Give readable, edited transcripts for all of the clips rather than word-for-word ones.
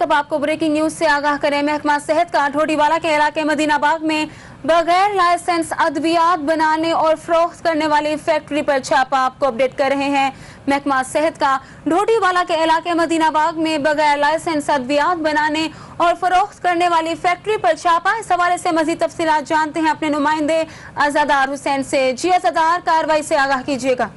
अब आपको breaking news से आगाह करें। महकमा सेहत का ढोडीवाला के इलाके मदीनाबाग में बगैर लाइसेंस अद्वियात बनाने और फरोख्त करने वाली फैक्ट्री पर छापा। आपको अपडेट कर रहे हैं। महकमा सेहत का ढोडीवाला के इलाके मदीनाबाग में बगैर लाइसेंस अद्वियात बनाने और फरोख्त करने वाली फैक्ट्री पर छापा। इस हवाले से मजीद तफसीलात जानते हैं अपने नुमाइंदे अज़ादार हुसैन से। जी अज़ादार, कार्रवाई से आगाह कीजिएगा।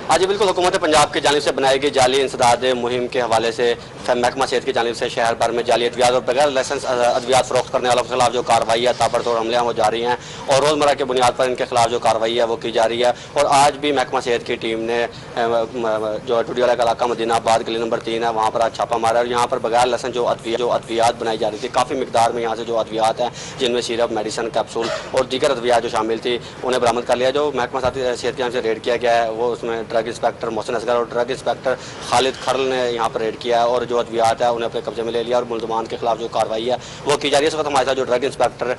हाँ जी बिल्कुल, हुकूमत पंजाब की जानिब से बनाई गई जाली इंसदाद मुहिम के हवाले से महकमा सेहत की जानिब से शहर भर में जाली अद्वियात और बगैर लाइसेंस अद्वियात फरोख्त करने वालों के खिलाफ जो कार्रवाई है, ताबड़तोड़ हमले वो जारी हैं और रोज़मर्रा की बुनियाद पर इनके खिलाफ जो कार्रवाई है वो की जा रही है। और आज भी महकमा सेहत की टीम ने जो ढोडीवाला का इलाका मदीनाबाद गली नंबर 3 है वहाँ पर आज छापा मारा और यहाँ पर बगैर लाइसेंस जो अद्वियात बनाई जा रही थी, काफ़ी मिकदार में यहाँ से जो अद्वियात हैं जिनमें सिरप, मेडिसन, कैप्सूल और दीगर अद्वियात जो शामिल थी उन्हें बरामद कर लिया। जो महकमा सेहत की जानिब से रेड किया गया है वो उसमें ड्रग इंस्पेक्टर मोहसिन असगर और ड्रग इंस्पेक्टर खालिद खरल ने यहाँ पर रेड किया है और जो अद्वियात है उन्हें अपने कब्जे में ले लिया और मुल्ज़मान के खिलाफ जो कार्रवाई है वो की जा रही है। इस वक्त हमारे साथ जो ड्रग इंस्पेक्टर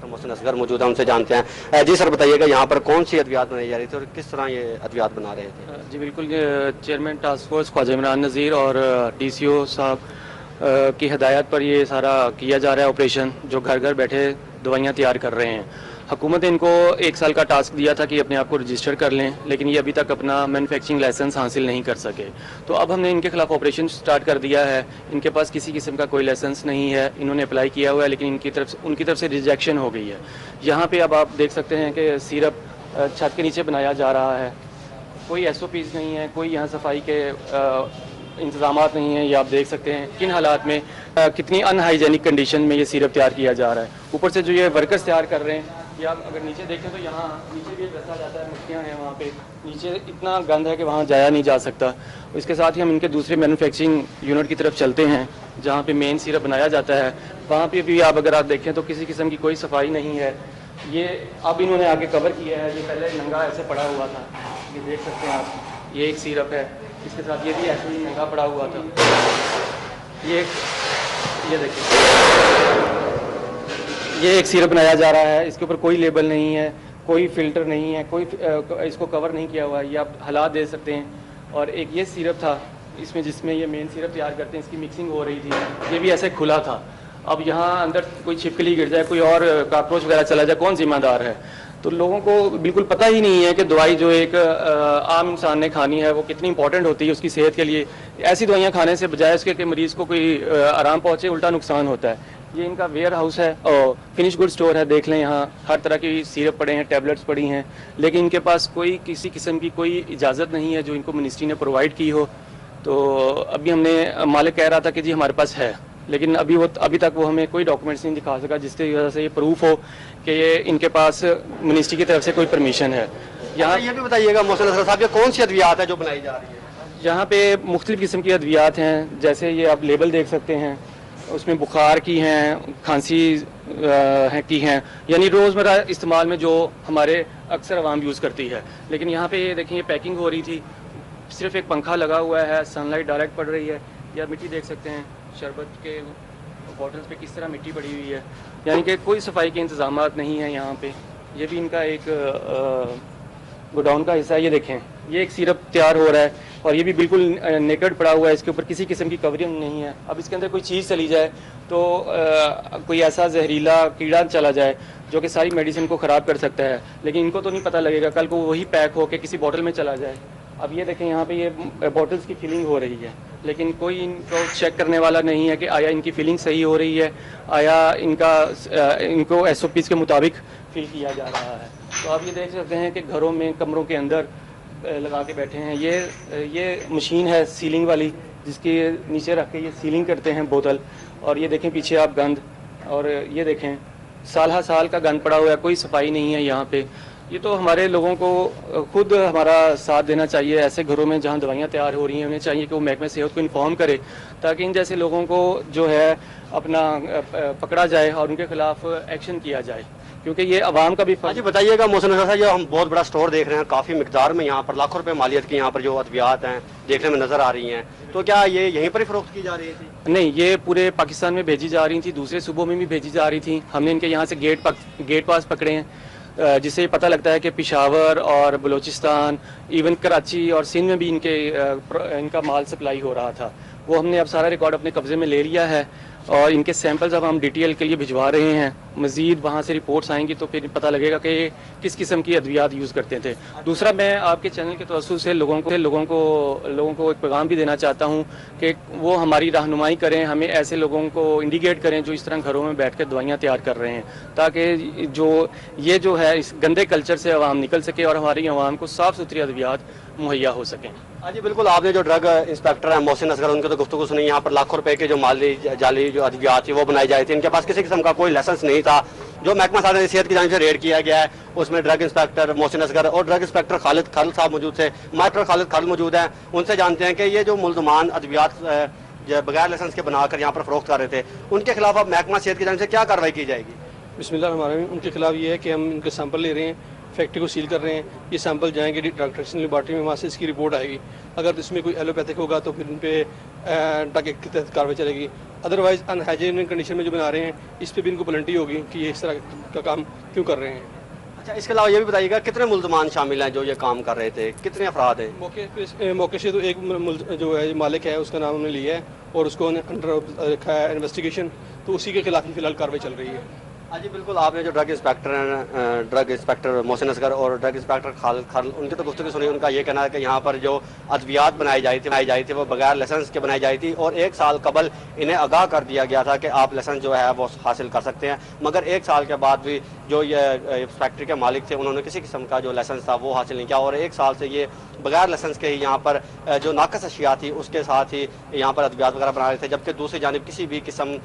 मोहसिन असगर मौजूद है, उनसे जानते हैं। जी सर, बताइएगा यहाँ पर कौन सी अद्वियात बनाई जा रही थी और किस तरह ये अद्वियात बना रहे थे? जी बिल्कुल, chairman task force Khwaja Imran Nazir और DCO साहब की हदायत पर ये सारा किया जा रहा है ऑपरेशन, जो घर घर बैठे दवाइयाँ तैयार कर रहे हैं। हुकूमत ने इनको 1 साल का टास्क दिया था कि अपने आप को रजिस्टर कर लें, लेकिन ये अभी तक अपना मैन्युफैक्चरिंग लाइसेंस हासिल नहीं कर सके। तो अब हमने इनके खिलाफ ऑपरेशन स्टार्ट कर दिया है। इनके पास किसी किस्म का कोई लाइसेंस नहीं है, इन्होंने अप्लाई किया हुआ है लेकिन उनकी तरफ से रिजेक्शन हो गई है। यहाँ पे अब आप देख सकते हैं कि सिरप छत के नीचे बनाया जा रहा है, कोई SOPs नहीं है, कोई यहाँ सफाई के इंतजामात नहीं है। ये आप देख सकते हैं किन हालात में, कितनी अनहाइजेनिक कंडीशन में ये सिरप तैयार किया जा रहा है। ऊपर से जो ये वर्कर्स तैयार कर रहे हैं, या आप अगर नीचे देखें तो यहाँ नीचे भी रखा जाता है, मक्खियाँ हैं वहाँ पे नीचे, इतना गंद है कि वहाँ जाया नहीं जा सकता। इसके साथ ही हम इनके दूसरे मैन्युफैक्चरिंग यूनिट की तरफ चलते हैं जहाँ पे मेन सिरप बनाया जाता है। वहाँ पे भी आप अगर आप देखें तो किसी किस्म की कोई सफाई नहीं है। ये अब इन्होंने आगे कवर किया है, ये पहले नंगा ऐसे पड़ा हुआ था, ये देख सकते हैं आप। ये एक सिरप है, इसके साथ ये भी ऐसे ही नंगा पड़ा हुआ था। ये देखिए, ये एक सिरप बनाया जा रहा है, इसके ऊपर कोई लेबल नहीं है, कोई फिल्टर नहीं है, कोई इसको कवर नहीं किया हुआ है। ये आप हालात दे सकते हैं। और एक ये सिरप था इसमें, जिसमें ये मेन सिरप तैयार करते हैं, इसकी मिक्सिंग हो रही थी, ये भी ऐसे खुला था। अब यहाँ अंदर कोई छिपकली गिर जाए, कोई और कॉकरोच वगैरह चला जाए, कौन जिम्मेदार है? तो लोगों को बिल्कुल पता ही नहीं है कि दवाई जो एक आम इंसान ने खानी है वो कितनी इंपॉर्टेंट होती है उसकी सेहत के लिए। ऐसी दवाइयाँ खाने से बजाय उसके कि मरीज़ को कोई आराम पहुँचे, उल्टा नुकसान होता है। ये इनका वेयर हाउस है और फिनिश गुड स्टोर है। देख लें, यहाँ हर तरह की सिरप पड़े हैं, टैबलेट्स पड़ी हैं, लेकिन इनके पास कोई किसी किस्म की कोई इजाज़त नहीं है जो इनको मिनिस्ट्री ने प्रोवाइड की हो। तो अभी हमने, मालिक कह रहा था कि जी हमारे पास है, लेकिन अभी तक वो हमें कोई डॉक्यूमेंट्स नहीं दिखा सका जिसकी वजह से ये प्रूफ हो कि ये इनके पास मिनिस्ट्री की तरफ से कोई परमिशन है। यहाँ ये भी बताइएगा मोहसिन असगर साहब, ये कौन सी अद्वियात है जो बनाई जा रही है? यहाँ पे मुख्तलिफ किस्म की अद्वियात हैं, जैसे ये आप लेबल देख सकते हैं, उसमें बुखार की हैं, खांसी की हैं, यानी रोज़मर्रा इस्तेमाल में जो हमारे अक्सर आवाम यूज़ करती है। लेकिन यहाँ पे ये देखें, ये पैकिंग हो रही थी, सिर्फ एक पंखा लगा हुआ है, सनलाइट डायरेक्ट पड़ रही है। या मिट्टी देख सकते हैं, शरबत के बॉटल्स पे किस तरह मिट्टी पड़ी हुई है, यानी कि कोई सफाई के इंतजामात नहीं है यहाँ पे। ये भी इनका एक गोडाउन का हिस्सा है। ये देखें, ये एक सिरप तैयार हो रहा है और ये भी बिल्कुल नेकेड पड़ा हुआ है, इसके ऊपर किसी किस्म की कवरिंग नहीं है। अब इसके अंदर कोई चीज़ चली जाए तो कोई ऐसा जहरीला कीड़ा चला जाए जो कि सारी मेडिसिन को ख़राब कर सकता है, लेकिन इनको तो नहीं पता लगेगा, कल को वही पैक होकर किसी बोतल में चला जाए। अब ये देखें, यहाँ पे ये बॉटल्स की फिलिंग हो रही है, लेकिन कोई इनको चेक करने वाला नहीं है कि आया इनकी फिलिंग सही हो रही है, आया इनको SOPs के मुताबिक फिल किया जा रहा है। तो आप ये देख सकते हैं कि घरों में, कमरों के अंदर लगा के बैठे हैं। ये मशीन है सीलिंग वाली, जिसके नीचे रख के ये सीलिंग करते हैं बोतल। और ये देखें पीछे आप गंद, और ये देखें साल साल का गंद पड़ा हुआ है, कोई सफाई नहीं है यहाँ पे। ये तो हमारे लोगों को खुद हमारा साथ देना चाहिए। ऐसे घरों में जहाँ दवाइयाँ तैयार हो रही हैं, उन्हें चाहिए कि वो महकमे सेहत को इन्फॉर्म करे, ताकि इन जैसे लोगों को जो है अपना पकड़ा जाए और उनके खिलाफ एक्शन किया जाए, क्योंकि ये आवाम का भी फर्ज। बताइएगा मोहसिन असगर साहब, जो हम बहुत बड़ा स्टोर देख रहे हैं, काफ़ी मिकदार में यहाँ पर लाखों रुपए मालियत की यहाँ पर जो अद्वियात हैं देखने में नज़र आ रही हैं, तो क्या ये यहीं पर ही फरोख्त की जा रही थी? नहीं, ये पूरे पाकिस्तान में भेजी जा रही थी, दूसरे सूबों में भी भेजी जा रही थी। हमने इनके यहाँ से गेट पास पकड़े हैं, जिससे पता लगता है कि पेशावर और बलूचिस्तान, इवन कराची और सिंध में भी इनका माल सप्लाई हो रहा था। वो हमने अब सारा रिकॉर्ड अपने कब्जे में ले लिया है और इनके सैंपल्स अब हम DTL के लिए भिजवा रहे हैं। मज़ीद वहाँ से रिपोर्ट्स आएंगी तो फिर पता लगेगा कि किस किस्म की अद्वियात यूज़ करते थे। दूसरा, मैं आपके चैनल के तवज्जुह से लोगों को एक पैगाम भी देना चाहता हूँ कि वो हमारी रहनुमाई करें, हमें ऐसे लोगों को इंडिकेट करें जो इस तरह घरों में बैठ कर दवाइयाँ तैयार कर रहे हैं, ताकि जो है इस गंदे कल्चर से आवाम निकल सके और हमारी आवाम को साफ़ सुथरी अद्वियात मुहैया हो सकें। हाँ जी बिल्कुल, आपने जो ड्रग इंस्पेक्टर है मोहसिन असगर, उनकी तो गुफ्तगू सुनी। यहाँ पर लाखों रुपए के जो माली जाली जो अद्वियात थी वो बनाई जाती थी। इनके पास किसी किस्म का कोई लाइसेंस नहीं था। जो महकमा सेहत की जानिब से रेड किया गया है उसमें ड्रग इंस्पेक्टर मोहसिन असगर और ड्रग इंस्पेक्टर खालिद साहब मौजूद थे, मास्टर खालिद मौजूद हैं। उनसे जानते हैं कि ये जो मुल्ज़मान अद्वियात बगैर लाइसेंस के बनाकर यहाँ पर फरोख्त कर रहे थे, उनके खिलाफ अब महकमा सेहत की जानिब से क्या कार्रवाई की जाएगी? बिस्मिल्लाह, उनके खिलाफ ये है कि हम इनके सैंपल ले रहे हैं, फैक्ट्री को सील कर रहे हैं। ये सैंपल जाएंगे ड्रग टेस्टिंग लेबॉर्ट्री में, वहाँ से इसकी रिपोर्ट आएगी। अगर इसमें कोई एलोपैथिक होगा तो फिर उन पर ड्रग एक्ट के तहत कार्रवाई चलेगी। अदरवाइज अनहाइजीनिक कंडीशन में जो बना रहे हैं इस पर भी इनको पेनल्टी होगी कि ये इस तरह का काम क्यों कर रहे हैं। अच्छा, इसके अलावा ये भी बताइएगा कितने मुल्ज़मान शामिल हैं जो ये काम कर रहे थे, कितने अफराद हैं? मौके से तो एक जो है मालिक है उसका नाम उन्होंने लिया है और उसको अंडर रखा है इन्वेस्टिगेशन, तो उसी के खिलाफ ही फिलहाल कार्रवाई चल रही है। हाँ जी बिल्कुल, आपने जो ड्रग इंस्पेक्टर मोहसिन असगर और ड्रग इंस्पेक्टर खालिद उनकी तो गुफ्तगू सुनी। उनका ये कहना है कि यहाँ पर जो अद्वियात बनाई जाई थी वो बगैर लाइसेंस के बनाई जाती थी और 1 साल कबल इन्हें आगाह कर दिया गया था कि आप लाइसेंस जो है वो हासिल कर सकते हैं, मगर 1 साल के बाद भी जो ये फैक्ट्री के मालिक थे उन्होंने किसी किस्म का जो लाइसेंस था वो हासिल नहीं किया और 1 साल से ये बगैर लाइसेंस के ही यहाँ पर जो नाकस अशिया थी उसके साथ ही यहाँ पर अद्वियात वगैरह बना रहे थे, जबकि दूसरी जानिब किसी भी किस्म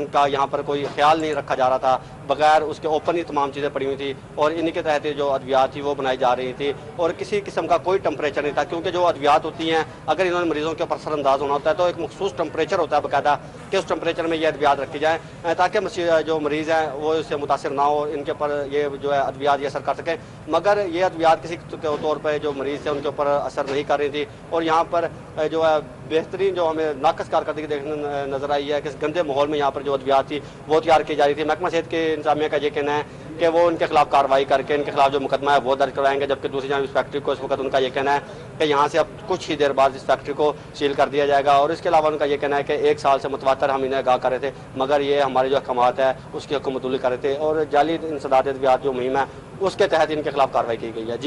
का यहाँ पर कोई ख्याल नहीं रखा जा रहा था। बगैर उसके ओपन ही तमाम चीज़ें पड़ी हुई थी और इन्हीं के तहत जो अद्वियात थी वो बनाई जा रही थी और किसी किस्म का कोई टेम्परेचर नहीं था, क्योंकि जो अद्वियात होती हैं अगर इन्होंने मरीजों के ऊपर असरअंदाज होना होता है तो एक मखसूस टेम्परेचर होता है बाकायदा कि उस टेम्परेचर में ये अद्वियात रखी जाए ताकि जो मरीज़ हैं वो इससे मुतासर ना हो, इनके ऊपर ये जो है अद्वियात ये असर कर सकें। मगर ये अद्वियात किसी तौर पर जो मरीज़ थे उनके ऊपर असर नहीं कर रही थी और यहाँ पर जो है बेहतरीन जो हमें नाकस कारकर्दगी देखने नजर आई है कि इस गंदे माहौल में यहाँ पर जो अद्वियात थी वो तैयार की जा रही थी। महकमा सेहत के इंतजामिया का ये कहना है कि वो उनके खिलाफ कार्रवाई करके इनके खिलाफ जो मुकदमा है वो दर्ज करवाएंगे, जबकि दूसरी जानिब इस फैक्ट्री को इस वक्त उनका ये कहना है कि यहाँ से अब कुछ ही देर बाद इस फैक्ट्री को सील कर दिया जाएगा। और इसके अलावा उनका ये कहना है कि 1 साल से मुतवातर हम इन्हें आगाह कर रहे थे मगर ये हमारे जो अहकामात है उसकी हुकूमतुल्ली कर रहे थे और जाली इंसदाद अद्वियात जो मुहिम है उसके तहत इनके खिलाफ कार्रवाई की गई है।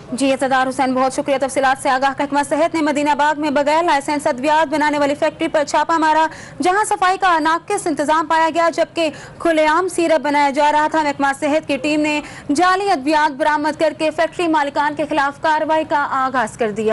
जी इक़्तिदार हुसैन, बहुत शुक्रिया। तफसीलात से आगाह महकमा सेहत ने मदीना बाग में बगैर लाइसेंस अद्वियात बनाने वाली फैक्ट्री पर छापा मारा, जहां सफाई का नाकिस इंतजाम पाया गया जबकि खुलेआम सिरप बनाया जा रहा था। महकमा सेहत की टीम ने जाली अद्वियात बरामद करके फैक्ट्री मालिकान के खिलाफ कार्रवाई का आगाज कर दिया।